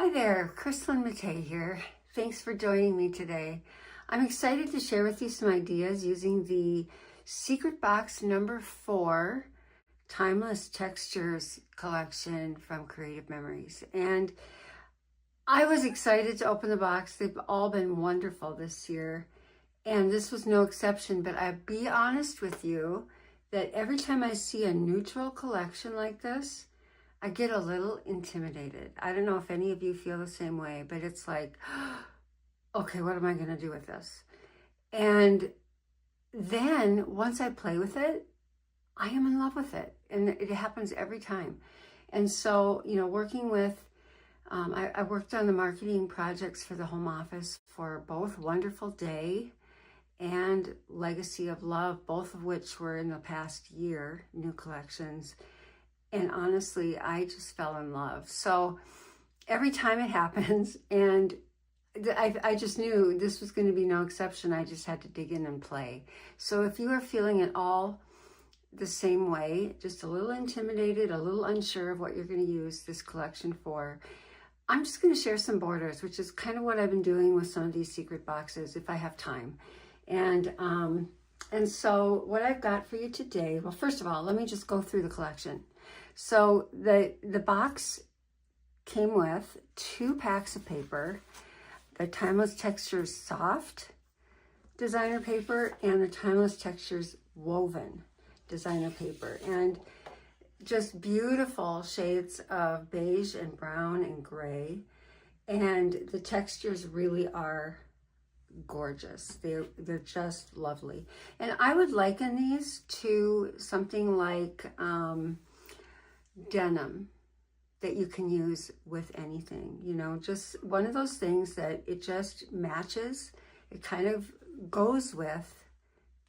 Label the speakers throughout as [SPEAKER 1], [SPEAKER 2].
[SPEAKER 1] Hi there, Krislyn Mattei here. Thanks for joining me today. I'm excited to share with you some ideas using the Secret Box number 4 Timeless Textures collection from Creative Memories. And I was excited to open the box. They've all been wonderful this year, and this was no exception. But I'll be honest with you that every time I see a neutral collection like this, I get a little intimidated. I don't know if any of you feel the same way, but it's like, okay, what am I going to do with this? And then once I play with it, I am in love with it. And it happens every time. And so, working with, I worked on the marketing projects for the home office for both Wonderful Day and Legacy of Love, both of which were in the past year, new collections. And honestly, I just fell in love. So every time it happens, and I just knew this was going to be no exception. I just had to dig in and play. So if you are feeling at all the same way, just a little intimidated, a little unsure of what you're going to use this collection for, I'm just going to share some borders, which is kind of what I've been doing with some of these secret boxes if I have time. And so what I've got for you today, well, first of all, let me just go through the collection. So the box came with 2 packs of paper, the Timeless Textures Soft designer paper and the Timeless Textures Woven designer paper. And just beautiful shades of beige and brown and gray. And the textures really are gorgeous. They're just lovely. And I would liken these to something like denim that you can use with anything, just one of those things that it just matches. It kind of goes with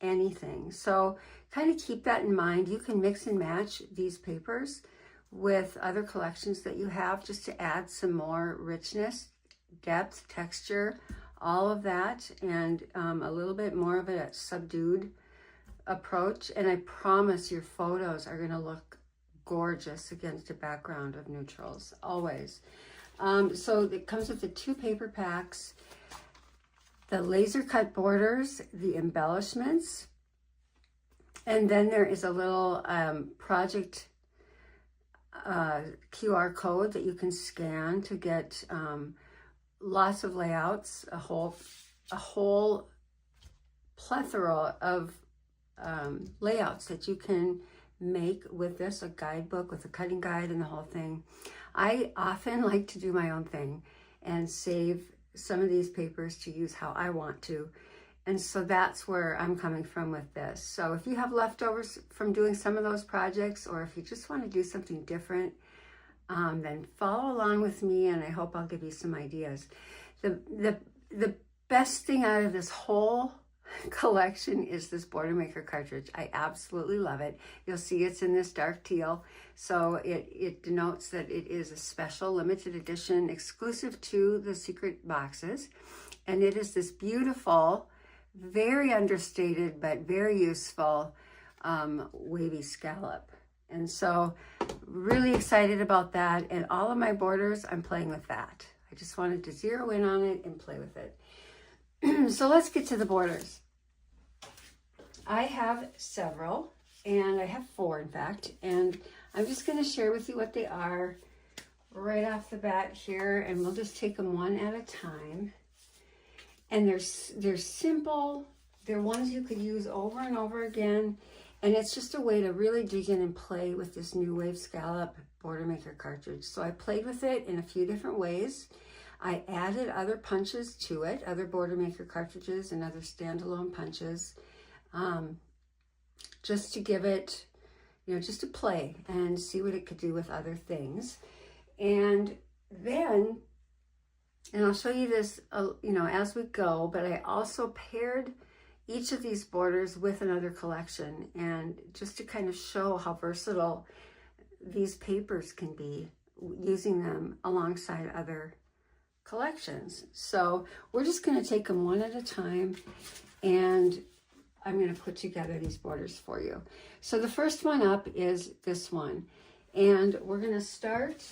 [SPEAKER 1] anything. So kind of keep that in mind. You can mix and match these papers with other collections that you have just to add some more richness, depth, texture, all of that, and a little bit more of a subdued approach. And I promise your photos are going to look gorgeous against a background of neutrals, always. So it comes with the 2 paper packs, the laser cut borders, the embellishments, and then there is a little project QR code that you can scan to get lots of layouts, a whole plethora of layouts that you can make with this, a guidebook with a cutting guide and the whole thing. I often like to do my own thing and save some of these papers to use how I want to. And so that's where I'm coming from with this. So if you have leftovers from doing some of those projects, or if you just want to do something different, then follow along with me, and I hope I'll give you some ideas. The best thing out of this whole collection is this Border Maker cartridge. I absolutely love it. You'll see it's in this dark teal, so it denotes that it is a special limited edition exclusive to the secret boxes, and it is this beautiful, very understated but very useful wavy scallop. And so really excited about that, and all of my borders, I'm playing with that. I just wanted to zero in on it and play with it. So let's get to the borders. I have several, and I have 4 in fact, and I'm just going to share with you what they are right off the bat here, and we'll just take them one at a time. And they're simple. They're ones you could use over and over again, and it's just a way to really dig in and play with this new Wave Scallop Border Maker cartridge. So I played with it in a few different ways. I added other punches to it, other Border Maker cartridges and other standalone punches, just to give it, just to play and see what it could do with other things. And then, and I'll show you this, as we go, but I also paired each of these borders with another collection, and just to kind of show how versatile these papers can be, using them alongside other collections. So we're just going to take them one at a time, and I'm going to put together these borders for you. So the first one up is this one, and we're going to start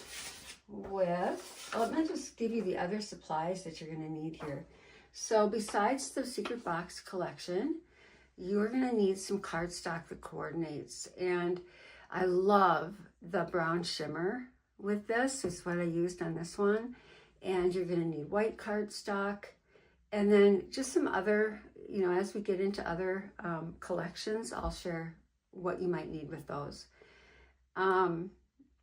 [SPEAKER 1] with, let me just give you the other supplies that you're going to need here. So besides the Secret Box collection, you're going to need some cardstock that coordinates. And I love the brown shimmer with this. It's what I used on this one. And you're going to need white cardstock. And then just some other, you know, as we get into other collections, I'll share what you might need with those.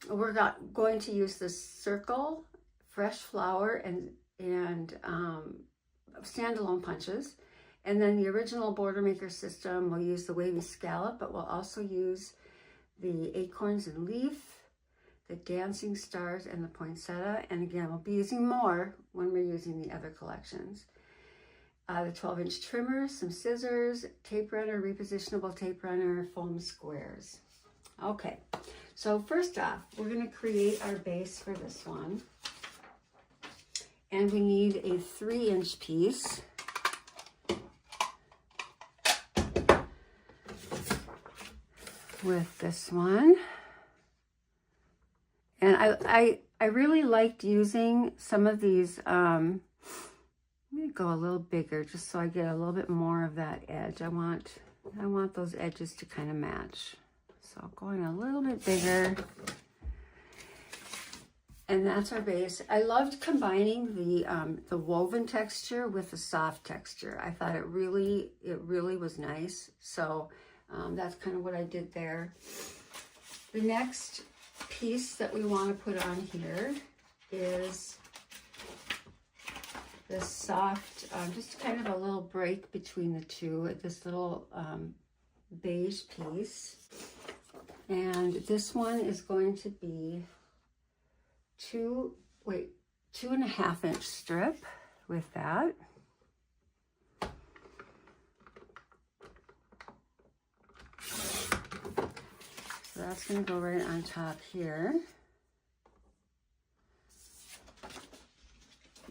[SPEAKER 1] We're going to use this circle, fresh flower, and standalone punches. And then the original Border Maker system, we'll use the Wavy Scallop, but we'll also use the Acorns and Leaf, the Dancing Stars, and the Poinsettia. And again, we'll be using more when we're using the other collections. The 12-inch trimmer, some scissors, tape runner, repositionable tape runner, foam squares. Okay, so first off, we're going to create our base for this one. And we need a 3-inch piece. With this one. And I really liked using some of these, I'm going to go a little bigger just so I get a little bit more of that edge. I want those edges to kind of match. So going a little bit bigger. And that's our base. I loved combining the woven texture with the soft texture. I thought it really was nice. So that's kind of what I did there. The next piece that we want to put on here is this soft, just kind of a little break between the two, this little beige piece. And this one is going to be 2.5-inch strip with that. So that's going to go right on top here.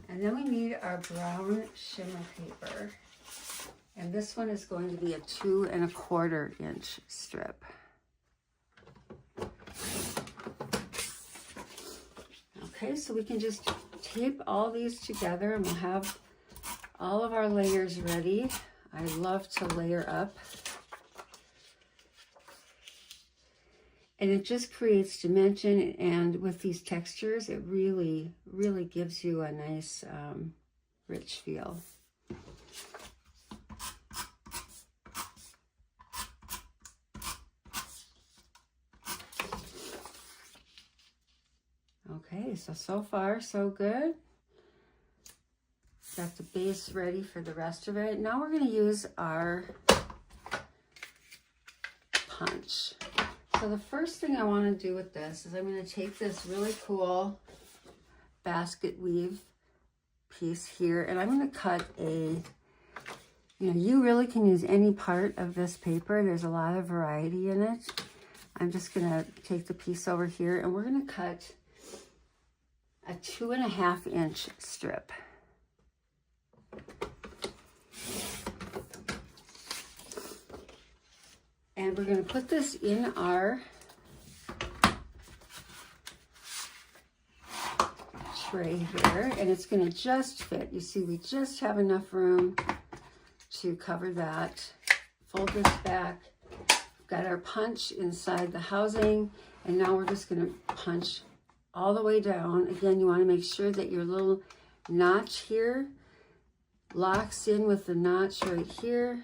[SPEAKER 1] And then we need our brown shimmer paper. And this one is going to be a 2.25-inch strip. Okay, so we can just tape all these together and we'll have all of our layers ready. I love to layer up. And it just creates dimension, and with these textures, it really gives you a nice, rich feel. Okay, so far, so good. Got the base ready for the rest of it. Now we're going to use our punch. So the first thing I want to do with this is I'm going to take this really cool basket weave piece here, and I'm going to cut you really can use any part of this paper. There's a lot of variety in it. I'm just going to take the piece over here, and we're going to cut a 2.5-inch strip. And we're going to put this in our tray here, and it's going to just fit. You see, we just have enough room to cover that. Fold this back. We've got our punch inside the housing, and now we're just going to punch all the way down. Again, you want to make sure that your little notch here locks in with the notch right here.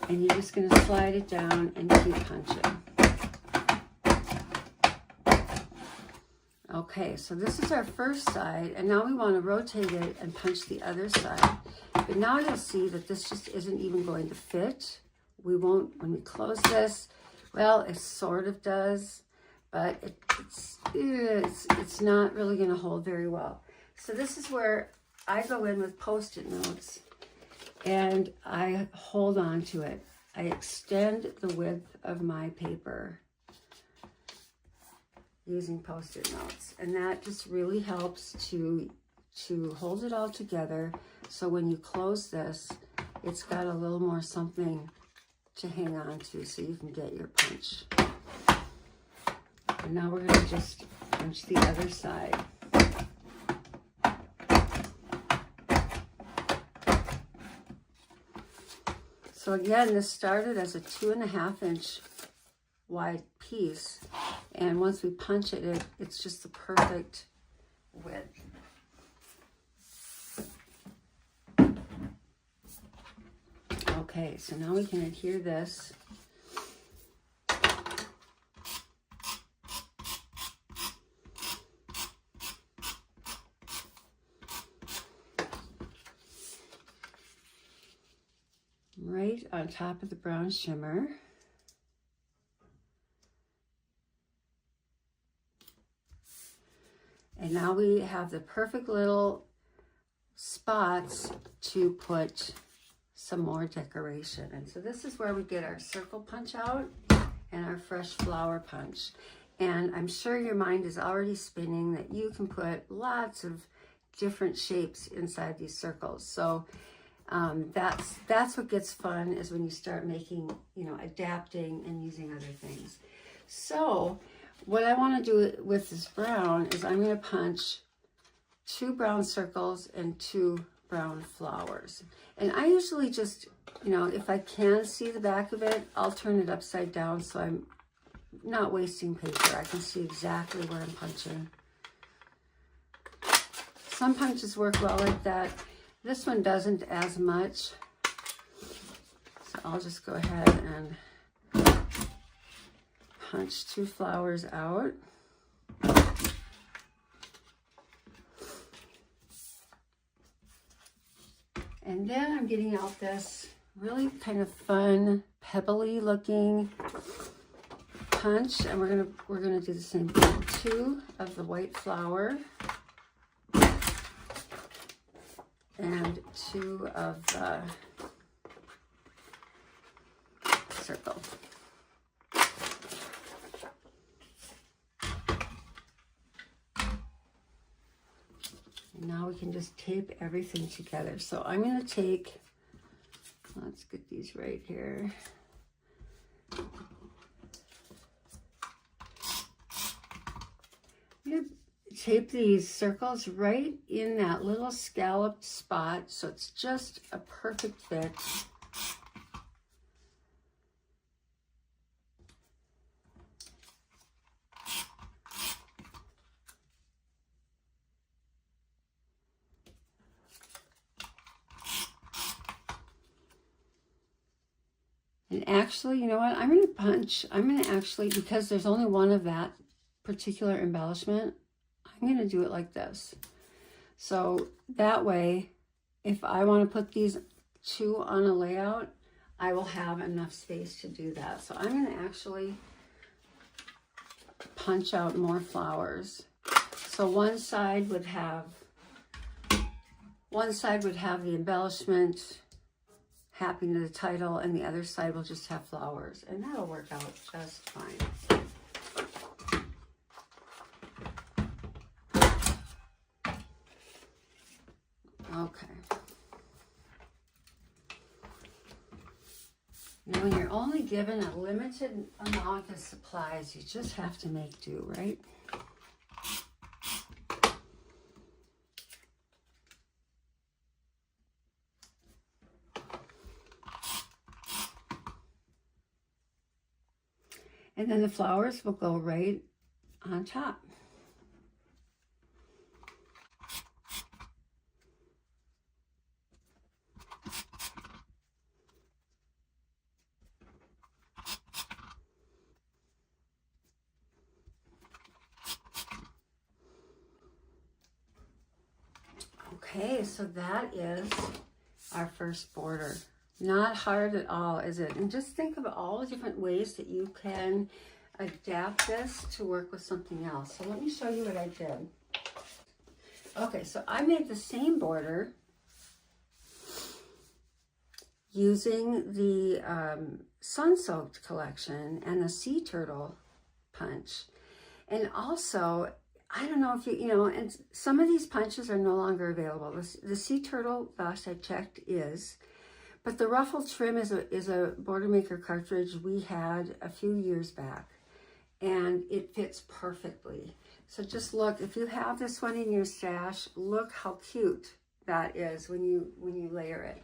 [SPEAKER 1] And you're just going to slide it down and keep punching. Okay, so this is our first side, and now we want to rotate it and punch the other side. But now you'll see that this just isn't even going to fit. We won't, when we close this, well, it sort of does, but it's not really going to hold very well. So this is where I go in with Post-it notes. And I hold on to it. I extend the width of my paper using Post-it notes. And that just really helps to hold it all together. So when you close this, it's got a little more something to hang on to so you can get your punch. And now we're going to just punch the other side. So again, this started as a 2.5 inch wide piece, and once we punch it, it's just the perfect width. Okay, so now we can adhere this. Right on top of the brown shimmer. And now we have the perfect little spots to put some more decoration. And so this is where we get our circle punch out and our fresh flower punch. And I'm sure your mind is already spinning that you can put lots of different shapes inside these circles. So that's what gets fun, is when you start making, you know, adapting and using other things. So what I want to do with this brown is I'm going to punch 2 brown circles and 2 brown flowers. And I usually just, you know, if I can see the back of it, I'll turn it upside down so I'm not wasting paper. I can see exactly where I'm punching. Some punches work well like that. This one doesn't as much. So I'll just go ahead and punch 2 flowers out. And then I'm getting out this really kind of fun, pebbly looking punch, and we're gonna do the same thing. 2 of the white flower and 2 of the circle. And now we can just tape everything together. So I'm going to take, let's get these right here. I'm going to tape these circles right in that little scalloped spot, so it's just a perfect fit. And actually, you know what? I'm going to actually, because there's only one of that particular embellishment, I'm going to do it like this. So that way, if I want to put these 2 on a layout, I will have enough space to do that. So I'm going to actually punch out more flowers. So one side would have the embellishment happening to the title, and the other side will just have flowers, and that'll work out just fine. Okay. Now, when you're only given a limited amount of supplies, you just have to make do, right? And then the flowers will go right on top. Okay, so that is our first border. Not hard at all, is it? And just think of all the different ways that you can adapt this to work with something else. So let me show you what I did. Okay, so I made the same border using the Sun-Soaked collection and the Sea Turtle punch. And also, I don't know if you know, and some of these punches are no longer available. The Sea Turtle, last I checked, is. But the Ruffle Trim is a Border Maker cartridge we had a few years back, and it fits perfectly. So just look, if you have this one in your stash, look how cute that is when you layer it.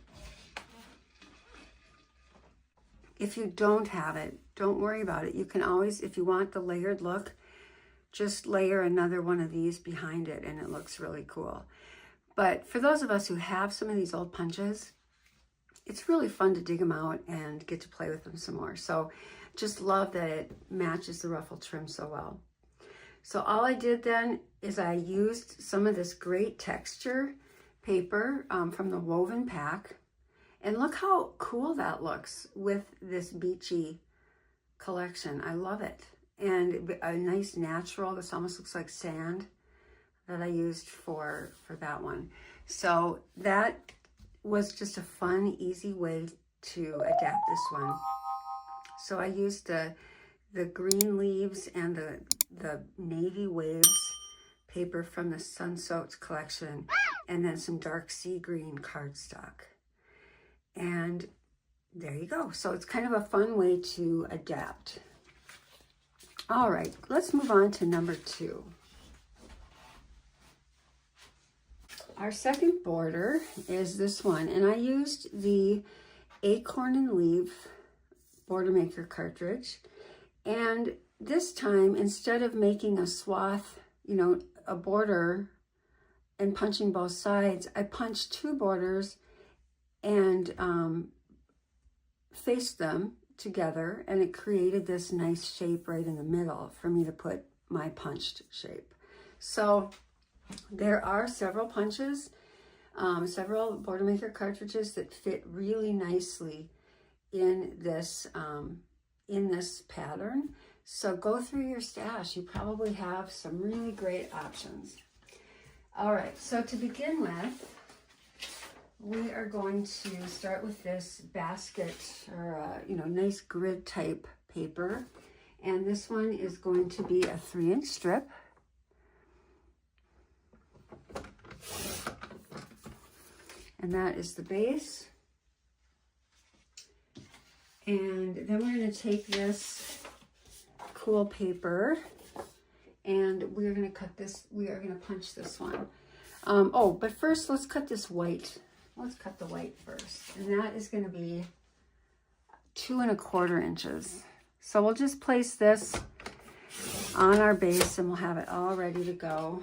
[SPEAKER 1] If you don't have it, don't worry about it. You can always, if you want the layered look, just layer another one of these behind it and it looks really cool. But for those of us who have some of these old punches, it's really fun to dig them out and get to play with them some more. So just love that it matches the ruffle trim so well. So all I did then is I used some of this great texture paper from the woven pack. And look how cool that looks with this beachy collection. I love it. And a nice natural, this almost looks like sand that I used for that one. So that was just a fun, easy way to adapt this one. So I used the green leaves and the navy waves paper from the Sun Soaked collection, and then some dark sea green cardstock. And there you go. So it's kind of a fun way to adapt. All right, let's move on to number 2. Our second border is this one, and I used the Acorn and Leaf Border Maker cartridge. And this time, instead of making a swath, a border and punching both sides, I punched 2 borders and faced them together, and it created this nice shape right in the middle for me to put my punched shape. So there are several punches, several Border Maker cartridges that fit really nicely in this pattern. So go through your stash. You probably have some really great options. All right, so to begin with, we are going to start with this basket or nice grid type paper, and this one is going to be a 3-inch strip. And that is the base. And then we're going to take this cool paper and we're going to cut this, we are going to punch this one. But first let's cut this white. Let's cut the white first. And that is going to be 2 1/4 inches. So we'll just place this on our base and we'll have it all ready to go.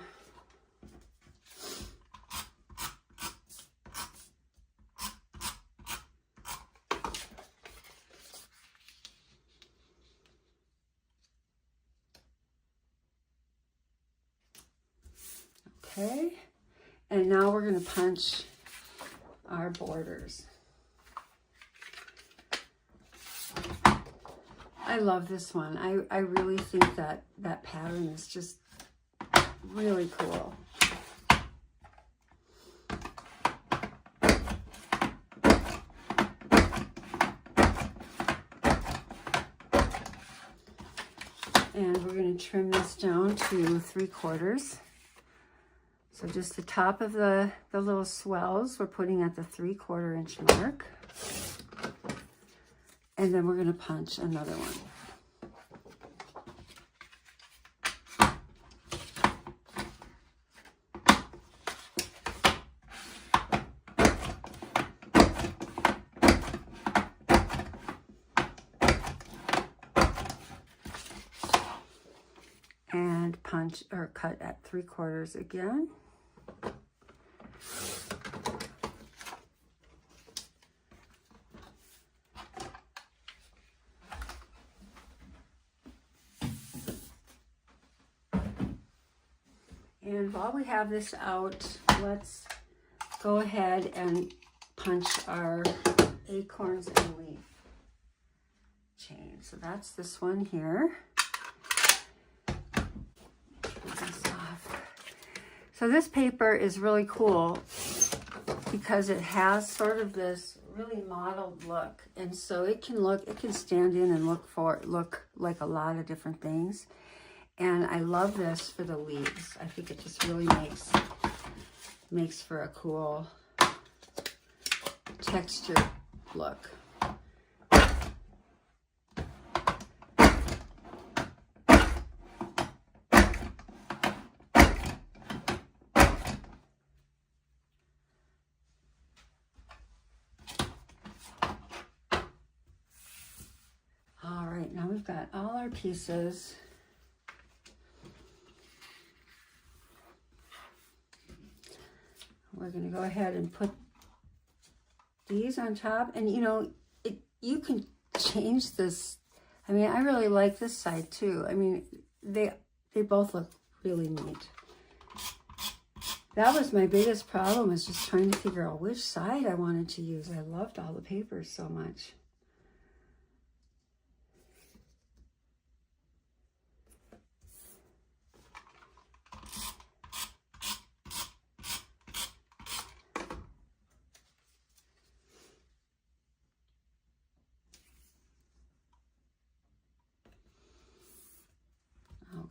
[SPEAKER 1] Okay, and now we're going to punch our borders. I love this one. I really think that pattern is just really cool. And we're going to trim this down to 3/4. So just the top of the little swells, we're putting at the 3/4 inch mark. And then we're going to punch another one. And punch or cut at 3/4 again. And while we have this out, let's go ahead and punch our acorns and leaf chain. So that's this one here. So this paper is really cool because it has sort of this really modeled look, and so it can stand in and look like a lot of different things. And I love this for the leaves. I think it just really makes for a cool texture look. we've got all our pieces. We're going to go ahead and put these on top. And you know, you can change this. I mean, I really like this side too. I mean, they both look really neat. That was my biggest problem, was just trying to figure out which side I wanted to use. I loved all the papers so much.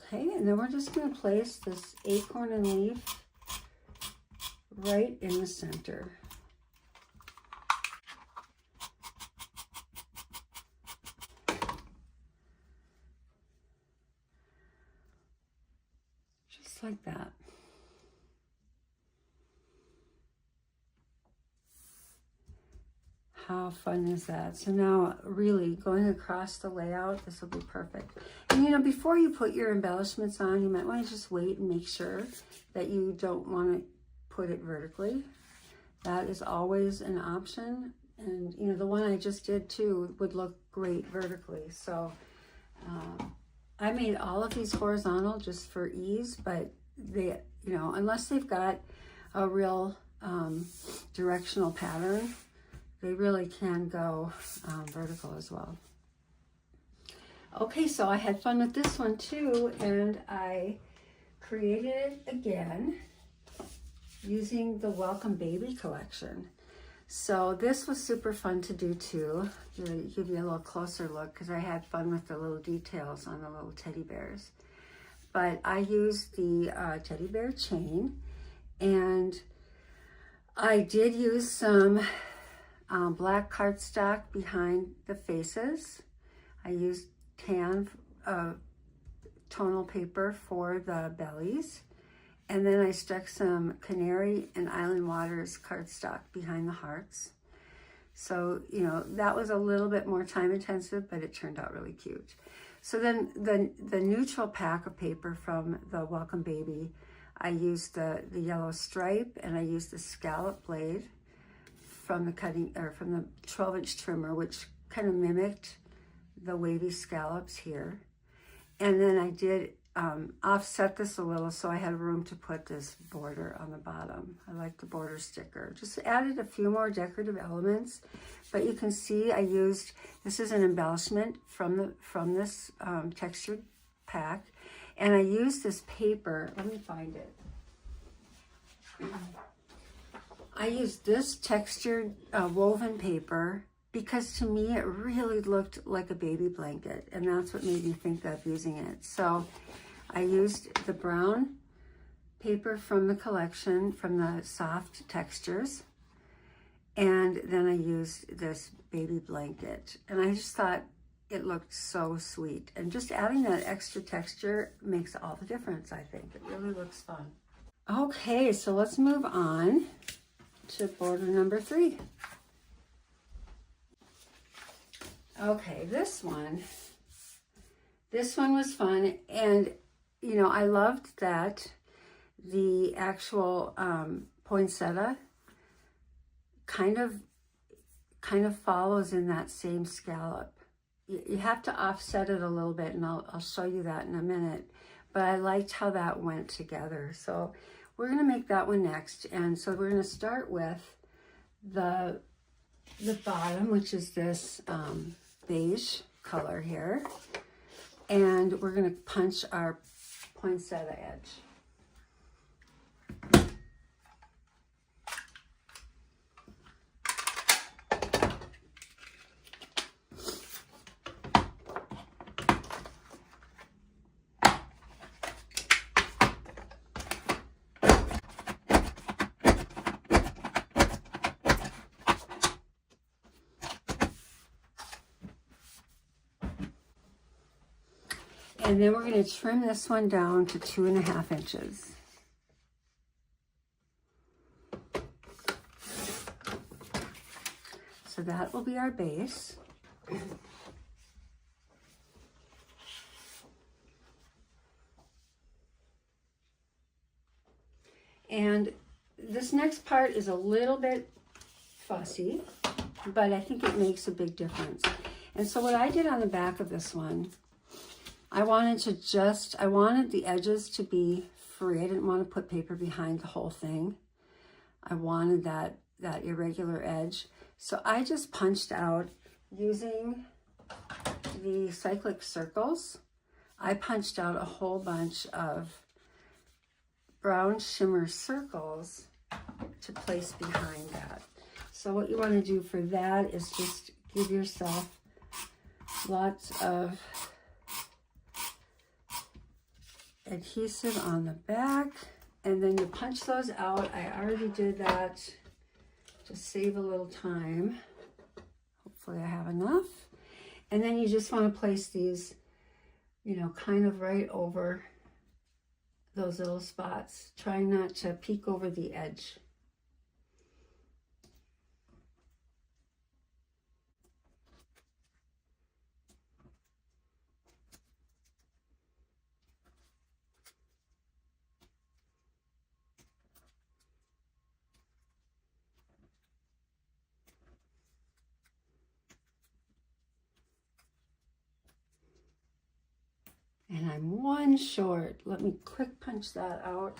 [SPEAKER 1] Okay, and then we're just going to place this acorn and leaf right in the center. Just like that. How fun is that? So now really going across the layout, this will be perfect. And you know, before you put your embellishments on, you might want to just wait and make sure that you don't want to put it vertically. That is always an option. And you know, the one I just did too would look great vertically. So I made all of these horizontal just for ease, but they, you know, unless they've got a real directional pattern, they really can go vertical as well. Okay, so I had fun with this one too, and I created it again using the Welcome Baby collection. So this was super fun to do too. Give you a little closer look, because I had fun with the little details on the little teddy bears. But I used the teddy bear chain, and I did use some black cardstock behind the faces. I used tan tonal paper for the bellies. And then I stuck some Canary and Island Waters cardstock behind the hearts. So, you know, that was a little bit more time intensive, but it turned out really cute. So then the neutral pack of paper from the Welcome Baby, I used the yellow stripe, and I used the scallop blade from the from the 12-inch trimmer, which kind of mimicked the wavy scallops here. And then I did offset this a little so I had room to put this border on the bottom. I like the border sticker. Just added a few more decorative elements, but you can see I used, this is an embellishment from this textured pack, and I used this paper. Let me find it. I used this textured woven paper because to me it really looked like a baby blanket, and that's what made me think of using it. So I used the brown paper from the collection, from the soft textures, and then I used this baby blanket, and I just thought it looked so sweet. And just adding that extra texture makes all the difference, I think. It really looks fun. Okay, so let's move on to border number 3. Okay, this one was fun, and you know, I loved that the actual poinsettia kind of follows in that same scallop. You have to offset it a little bit, and I'll show you that in a minute, but I liked how that went together. So we're going to make that one next, and so we're going to start with the bottom, which is this beige color here, and we're going to punch our poinsettia edge. And then we're going to trim this one down to 2.5 inches. So that will be our base. And this next part is a little bit fussy, but I think it makes a big difference. And so what I did on the back of this one, I wanted the edges to be free. I didn't want to put paper behind the whole thing. I wanted that irregular edge. So I just punched out using the cyclic circles. I punched out a whole bunch of brown shimmer circles to place behind that. So what you want to do for that is just give yourself lots of adhesive on the back, and then you punch those out. I already did that to save a little time. Hopefully I have enough. And then you just want to place these, you know, kind of right over those little spots, trying not to peek over the edge. And I'm one short. Let me quick punch that out.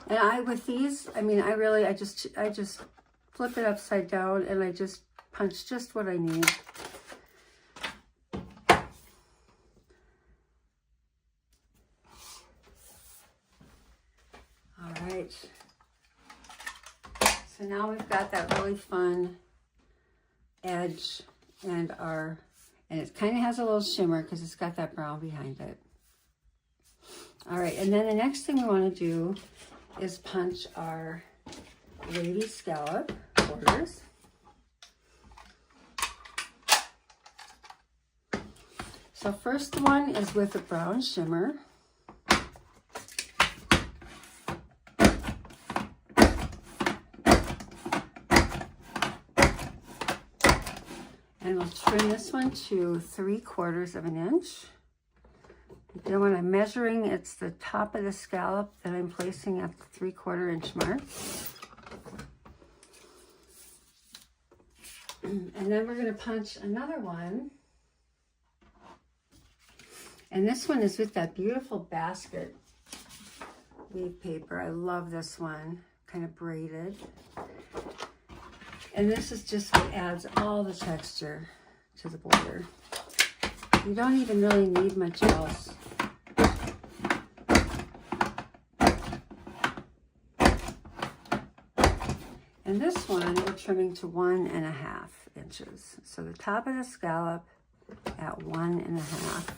[SPEAKER 1] And with these, I mean, I just flip it upside down and I just punch just what I need. All right. So now we've got that really fun edge and it kind of has a little shimmer because it's got that brown behind it. All right, and then the next thing we want to do is punch our wavy scallop borders. So first one is with a brown shimmer. And we'll trim this one to 3/4 of an inch. Then when I'm measuring, it's the top of the scallop that I'm placing at the 3/4 inch mark. And then we're going to punch another one. And this one is with that beautiful basket weave paper. I love this one, kind of braided. And this is just what adds all the texture to the border. You don't even really need much else. And this one we're trimming to 1.5 inches. So the top of the scallop at 1.5.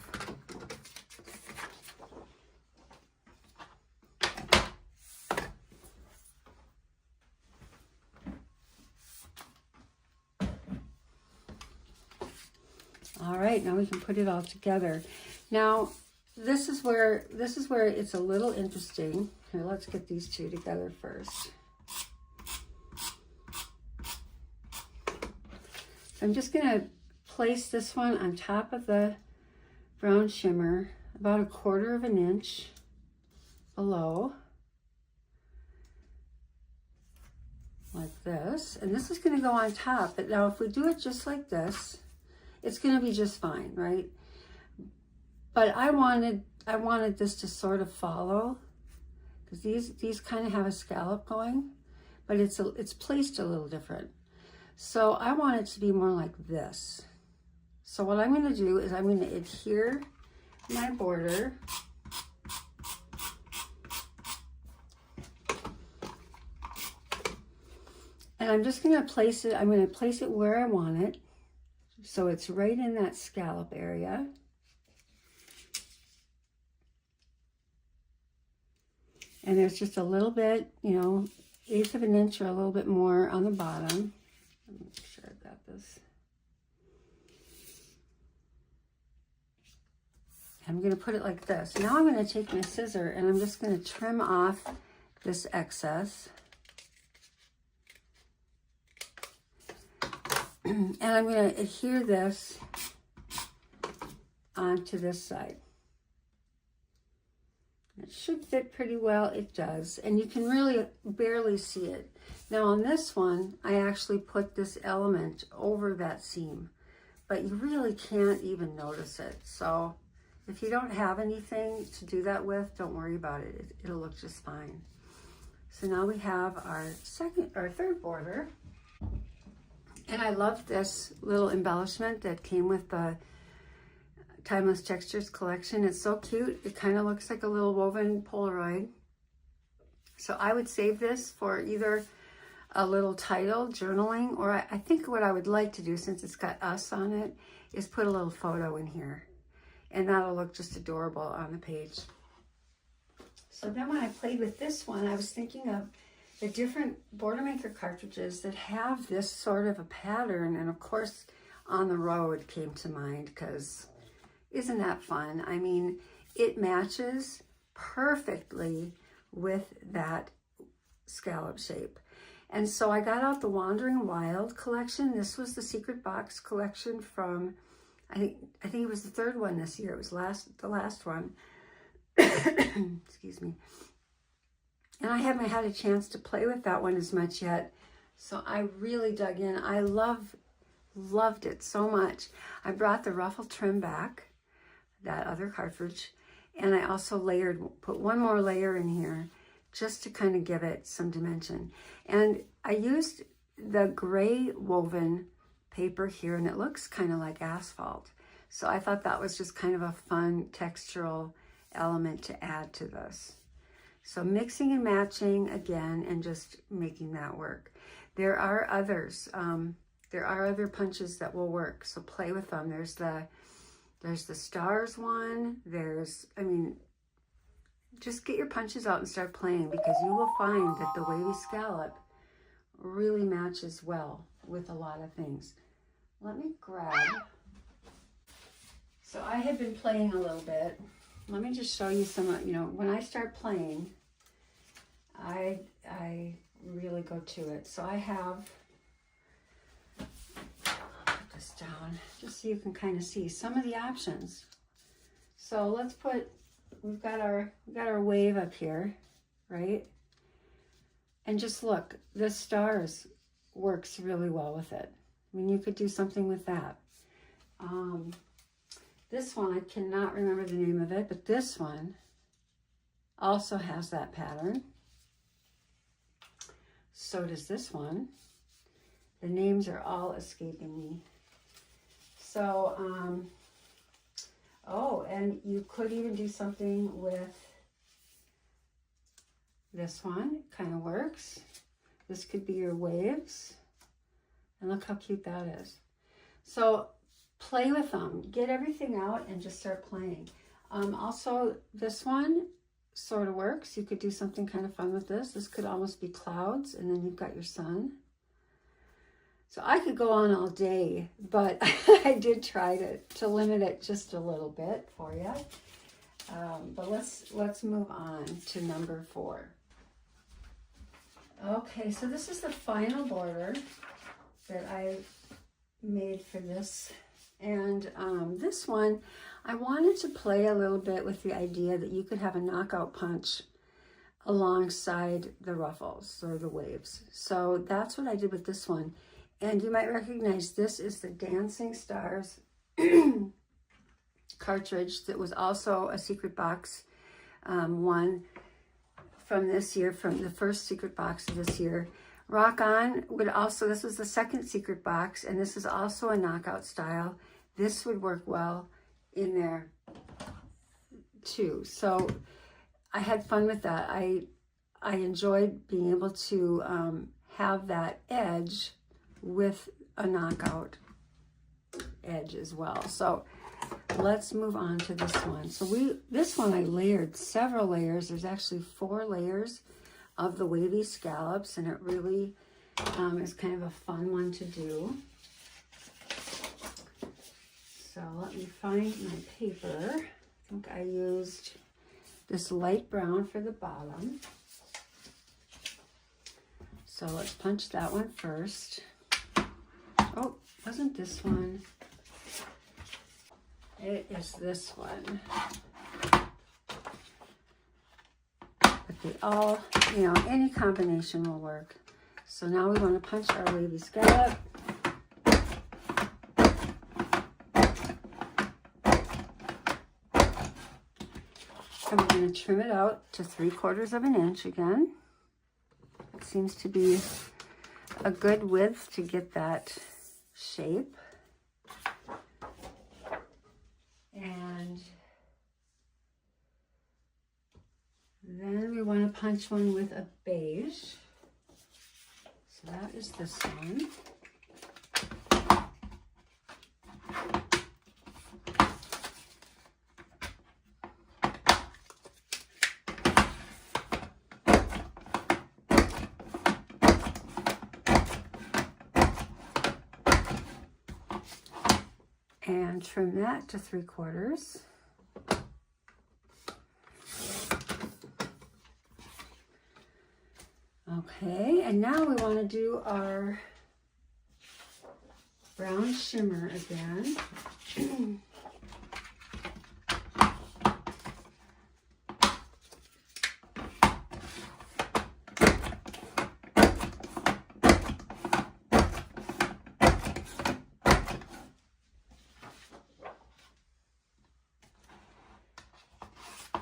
[SPEAKER 1] All right, now we can put it all together. Now, this is where it's a little interesting. Here, let's get these two together first. So I'm just gonna place this one on top of the brown shimmer, about 1/4 of an inch below, like this. And this is gonna go on top, but now if we do it just like this, it's going to be just fine, right? But I wanted this to sort of follow, because these kind of have a scallop going, but it's placed a little different. So I want it to be more like this. So what I'm going to do is I'm going to adhere my border and I'm just going to place it. I'm going to place it where I want it. So it's right in that scallop area. And there's just a little bit, you know, 1/8 of an inch or a little bit more on the bottom. Let me make sure I've got this. I'm going to put it like this. Now I'm going to take my scissor and I'm just going to trim off this excess. And I'm going to adhere this onto this side. It should fit pretty well. It does. And you can really barely see it. Now on this one, I actually put this element over that seam, but you really can't even notice it. So if you don't have anything to do that with, don't worry about it. It'll look just fine. So now we have our third border. And I love this little embellishment that came with the Timeless Textures collection. It's so cute. It kind of looks like a little woven Polaroid. So I would save this for either a little title, journaling, or I think what I would like to do, since it's got us on it, is put a little photo in here. And that'll look just adorable on the page. So then when I played with this one, I was thinking of the different Border Maker cartridges that have this sort of a pattern. And of course, On the Road came to mind, because isn't that fun? I mean, it matches perfectly with that scallop shape. And so I got out the Wandering Wild collection. This was the Secret Box collection from, I think it was the third one this year. It was the last one. Excuse me. And I haven't had a chance to play with that one as much yet. So I really dug in. I loved it so much. I brought the ruffle trim back, that other cartridge, and I also put one more layer in here just to kind of give it some dimension. And I used the gray woven paper here, and it looks kind of like asphalt. So I thought that was just kind of a fun textural element to add to this. So mixing and matching again, and just making that work. There are others. There are other punches that will work, so play with them. There's the stars one. Just get your punches out and start playing, because you will find that the wavy scallop really matches well with a lot of things. Let me grab. So I have been playing a little bit. Let me just show you some, when I start playing, I really go to it. So I have, put this down just so you can kind of see some of the options. So let's put, we've got our wave up here, right? And just look, the stars works really well with it. I mean, you could do something with that. This one, I cannot remember the name of it, but this one also has that pattern. So does this one. The names are all escaping me. So, oh, and you could even do something with this one. It kind of works. This could be your waves. And look how cute that is. So play with them. Get everything out and just start playing. Also, this one sort of works. You could do something kind of fun with this. This could almost be clouds, and then you've got your sun. So I could go on all day, but I did try to limit it just a little bit for you. But let's move on to number 4. Okay, so this is the final border that I made for this. And this one, I wanted to play a little bit with the idea that you could have a knockout punch alongside the ruffles or the waves. So that's what I did with this one. And you might recognize this is the Dancing Stars cartridge that was also a Secret Box one from this year, from the first Secret Box of this year. Rock On would also, this was the second Secret Box, and this is also a knockout style. This would work well in there too. So I had fun with that. I enjoyed being able to have that edge with a knockout edge as well. So let's move on to this one. So this one I layered several layers. There's actually 4 layers of the Wavy Scallops, and it really is kind of a fun one to do. So let me find my paper. I think I used this light brown for the bottom. So let's punch that one first. Oh, wasn't this one? It is this one. They all, you know, any combination will work. So now we want to punch our wavy scallop. And we're going to trim it out to 3/4 of an inch again. It seems to be a good width to get that shape. And then we want to punch one with a beige. So that is this one. And trim that to 3/4. Okay, and now we want to do our brown shimmer again.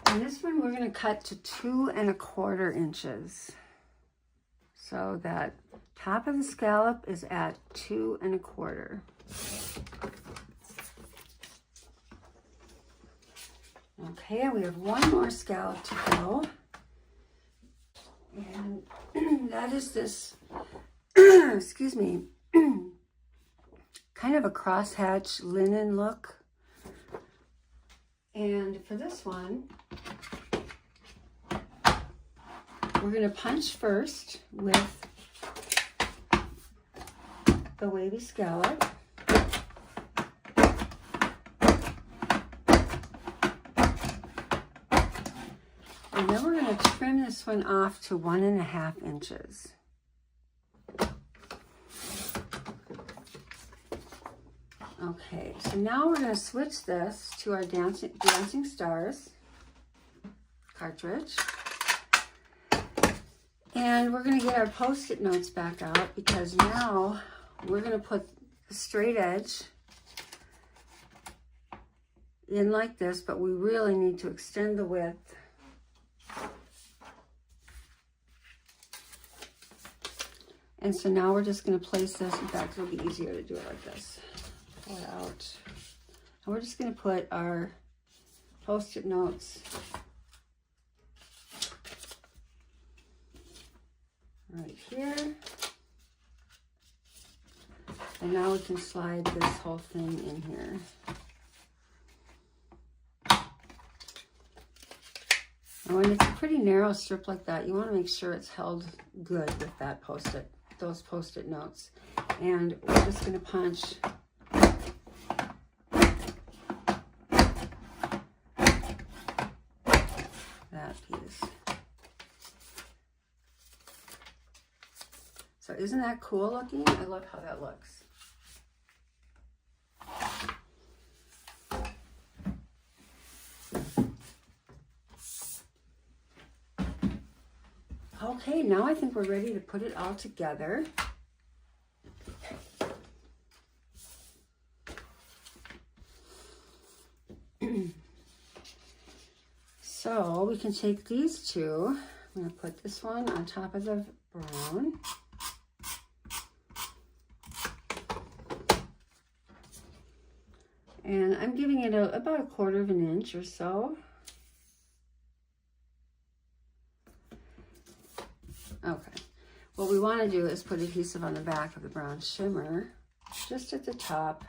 [SPEAKER 1] And this one we're going to cut to 2 1/4 inches. So that top of the scallop is at 2 1/4. Okay, and we have one more scallop to go. And that is this, excuse me, kind of a crosshatch linen look. And for this one, we're going to punch first with the wavy scallop. And then we're going to trim this one off to 1 1/2 inches. Okay, so now we're going to switch this to our Dancing Stars cartridge. And we're going to get our Post-it notes back out, because now we're going to put the straight edge in like this, but we really need to extend the width. And so now we're just going to place this. In fact, it'll be easier to do it like this. Pull it out. And we're just going to put our Post-it notes right here. And now we can slide this whole thing in here. And when it's a pretty narrow strip like that, you want to make sure it's held good with that those Post-it notes. And we're just going to punch that piece. So isn't that cool looking? I love how that looks. Okay, now I think we're ready to put it all together. So we can take these two. I'm going to put this one on top of the brown. And I'm giving it about 1/4 of an inch or so. Okay. What we want to do is put adhesive on the back of the brown shimmer, just at the top.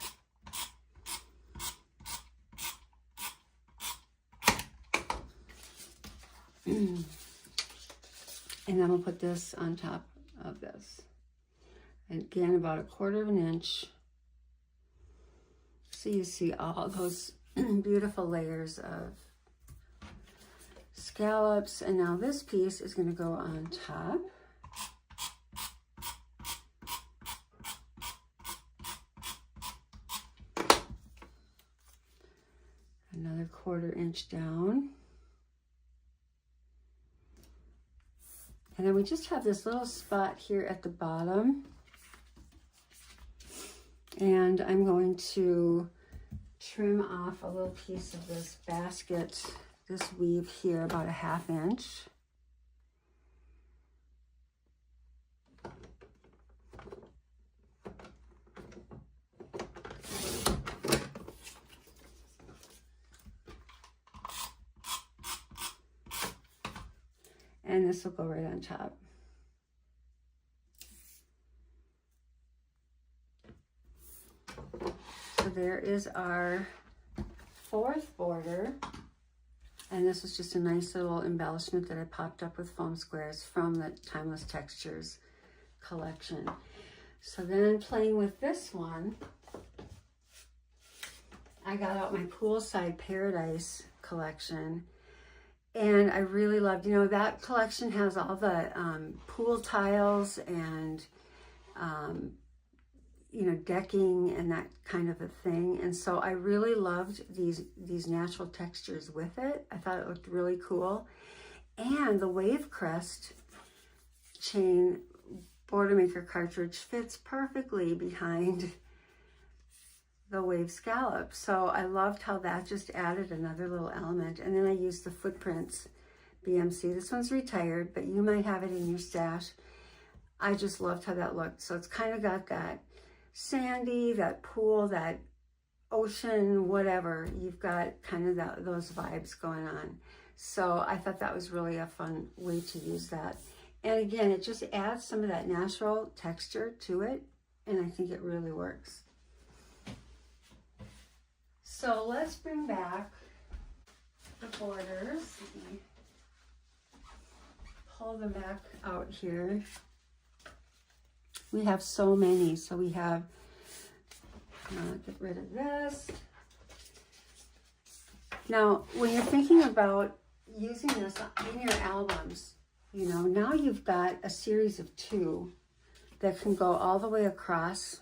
[SPEAKER 1] And then we'll put this on top of this. And again, about 1/4 of an inch. So you see all those beautiful layers of scallops. And now this piece is going to go on top. Another 1/4 inch down. And then we just have this little spot here at the bottom. And I'm going to trim off a little piece of this basket, this weave here, about 1/2 inch. And this will go right on top. So there is our 4th border. And this is just a nice little embellishment that I popped up with foam squares from the Timeless Textures collection. So then playing with this one, I got out my Poolside Paradise collection. And I really loved, you know, that collection has all the pool tiles and, you know, decking and that kind of a thing. And so I really loved these natural textures with it. I thought it looked really cool. And the Wave Crest chain border maker cartridge fits perfectly behind the Wave Scallops. So I loved how that just added another little element. And then I used the Footprints BMC. This one's retired, but you might have it in your stash. I just loved how that looked. So it's kind of got that sandy, that pool, that ocean, whatever. You've got kind of those vibes going on. So I thought that was really a fun way to use that. And again, it just adds some of that natural texture to it. And I think it really works. So let's bring back the borders. Let me pull them back out here. We have so many. So we have, get rid of this. Now, when you're thinking about using this in your albums, you know, now you've got a series of 2 that can go all the way across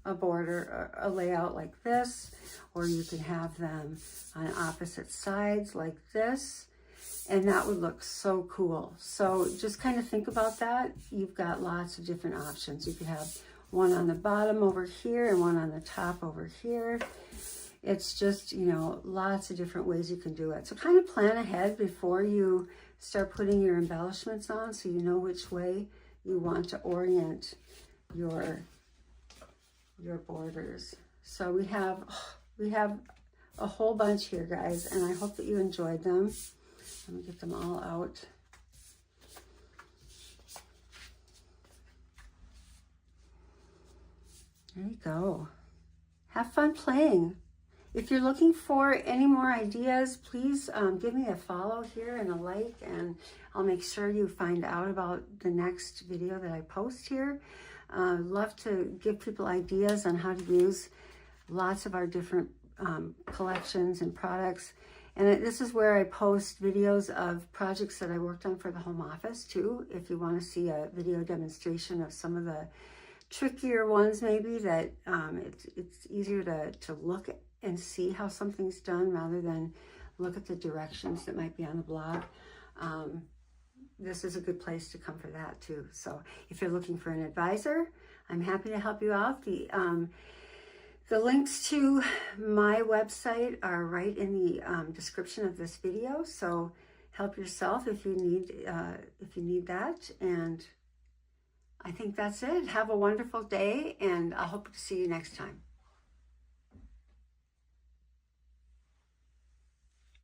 [SPEAKER 1] a border, a layout like this, or you can have them on opposite sides like this, and that would look so cool. So just kind of think about that. You've got lots of different options. You could have one on the bottom over here and one on the top over here. It's just, you know, lots of different ways you can do it. So kind of plan ahead before you start putting your embellishments on, so you know which way you want to orient your borders. So we have a whole bunch here, guys, and I hope that you enjoyed them. Let me get them all out. There you go. Have fun playing. If you're looking for any more ideas, please give me a follow here and a like, and I'll make sure you find out about the next video that I post here. Love to give people ideas on how to use lots of our different collections and products. And this is where I post videos of projects that I worked on for the home office too. If you want to see a video demonstration of some of the trickier ones, maybe that it's easier to look at and see how something's done rather than look at the directions that might be on the blog. This is a good place to come for that too. So if you're looking for an advisor, I'm happy to help you out. The links to my website are right in the description of this video. So help yourself if you need that. And I think that's it. Have a wonderful day, and I hope to see you next time.